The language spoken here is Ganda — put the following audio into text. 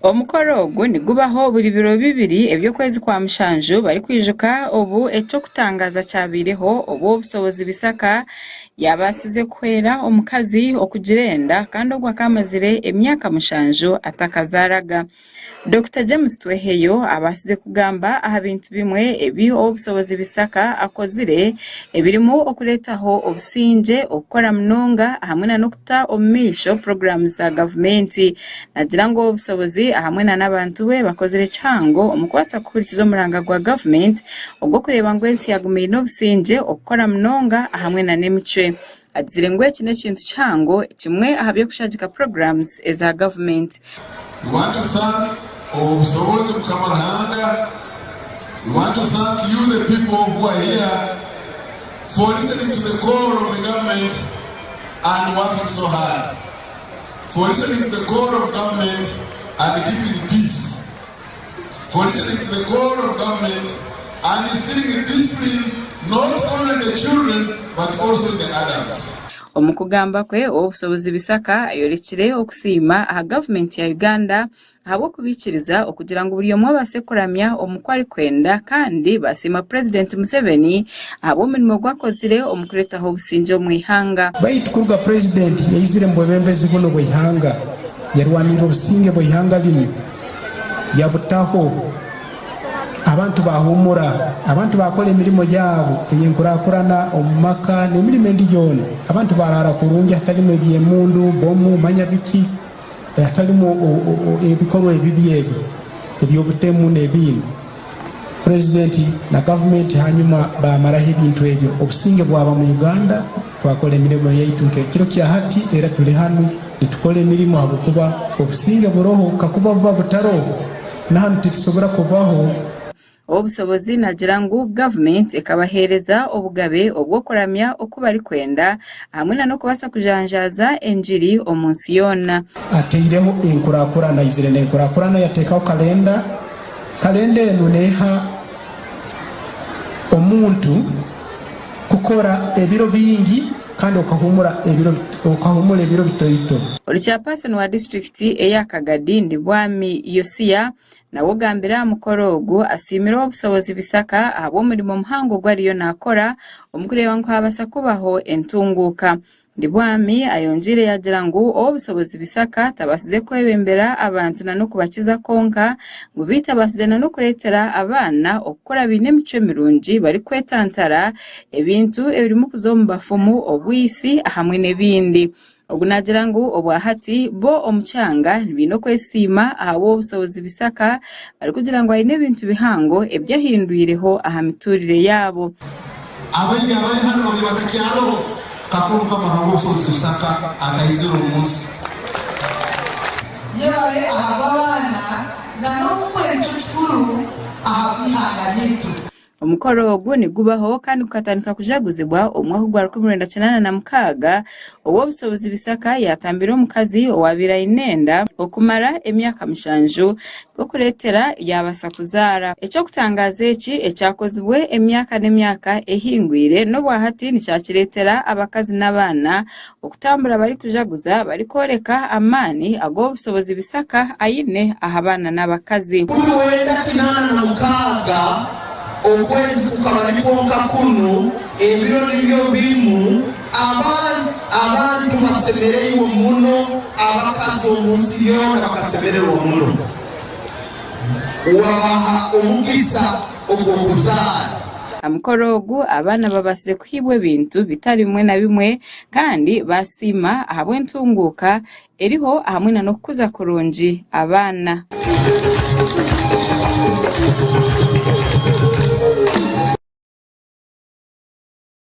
Omukoro ogwo nigubaho buli biro bibiri ebyokwezi kwa mushanju bari kwijuka obu ekyo kutangaza kyabireho obu obusobozi bisaka yabasize kuhera omukazi okugirenda kandi ogwo akamazire emyaka mushanju atakazaraga. Dr. James Tweheyo abasize kugamba aha bintu bimwe ebi obusobozi bisaka akozire ebirimu okuletaho obusinge okukora munonga hamwe n'okuta omumisho programs za government nagira ngo obusobozi hamwe n'abantu be bakozire cyango omukwasa kuhurikiza omuranga gwa government ogwo kureba ngo ensi yagume n'obusinge okukora munonga hamwe n'emicwe adzire ngo ekine ekintu cyango kimwe ahabye kushagika programs eza government. We want to thank obusobozi bukamahanga. We want to thank you, the people who are here, for listening to the call of the government and working so hard, for listening to the call of government and keeping peace, for listening to the call of government and instilling in discipline not only the children but also the adults. Omukugamba kwe obusobozi bisaka ayorekire okusima aha government ya Uganda habo kubikiriza okugira ngo buri omwe basekuramya omukwari kwenda kandi basima President Museveni habo mirimo gwakozire omukuretaho obusinge mu ihanga. Bayitukuruga President yayizire mu bembezi buno bwe ihanga yarwanira obusinge bwe ihanga lino yabutaho abantu bahumura abantu bakola emirimo yabo eyenkurakurana omumaka n'emirimo endi yona abantu barara kurungi hatarimo ebyemundu bomu manya biki hatarimo ebikorwa ebibi ebyobutemu n'ebindi. President na government hanyuma bamaraho ebintu ebyo obusinge bwaba mu Uganda twakola emirimo yaitu nkekiro kya hati era tuli hano nitukola emirimo hakuba obusinge buroho kakuba buba butaroho nahanu titusobora kubaho. Obusobozi nagira ngo government ekabahereza obugabe obwo kuramya okubari kwenda hamwe no kubasa kujanjaza enjiri omunsi yona. Ateireho enkurakurana izire n'enkurakurana yatekaho kalenda eno neha omuntu kukora ebiro bingi kandi okahumura ebiro bitoito. Chairperson wa district eya Kagadi Ndibwami Yosia nawo gambira mukoro ogwo asimira obusobozi bisaka abo murimo muhango gwariyo nakora omukureba ngo habasa kubaho entunguka. Ndibwami ayonjire yagira ngo obusobozi bisaka tabasize kwebembera abantu no kubakiza konka ngo bitabasize no kuretera abana okukora bine mico mirungi bari kwetantara ebintu ebirimu kuzomba bafumu obwisi hamwe nebindi. Ogunagira ngo obwahati bo omucyanga bino kwesima abo obusobozi bisaka bari kugira ngo ayine bintu bihango ebyahinduireho aha miturire yabo. Abanye abali hano batakyaro kakuru kama obusobozi bisaka akayizira umunsi yebale ahabana na n'omwe cyo kikuru ahabihanganyito. Omukoro ogwo nigubaho kandi kukatanika kujaguzibwa omwaka gwa 1996 obwo obusobozi bisaka yatambira omukazi owabira inenda okumara emyaka mushanju okuletera yabasa kuzara. Ekyo kutangaza eki ekyakozibwe emyaka n'emyaka ehingwire n'obwahati nikyakiretera abakazi n'abana okutambura bari kujaguza bari koreka amani ago obusobozi bisaka ayine ahabana n'abakazi. Wenda kinana na mukaga okwezi kukabali konka kuno ebiro nibyo bimu abantu basemereyo muno abakazi omunsi yona bakasemereyo muno wabaha omugisa ogwokuzara. Amukoro ogwo abana babasize kuhibwa ebintu bitari bimwe na bimwe kandi basima ahabwe entunguka eriho hamwe no kukuza kurungi abana.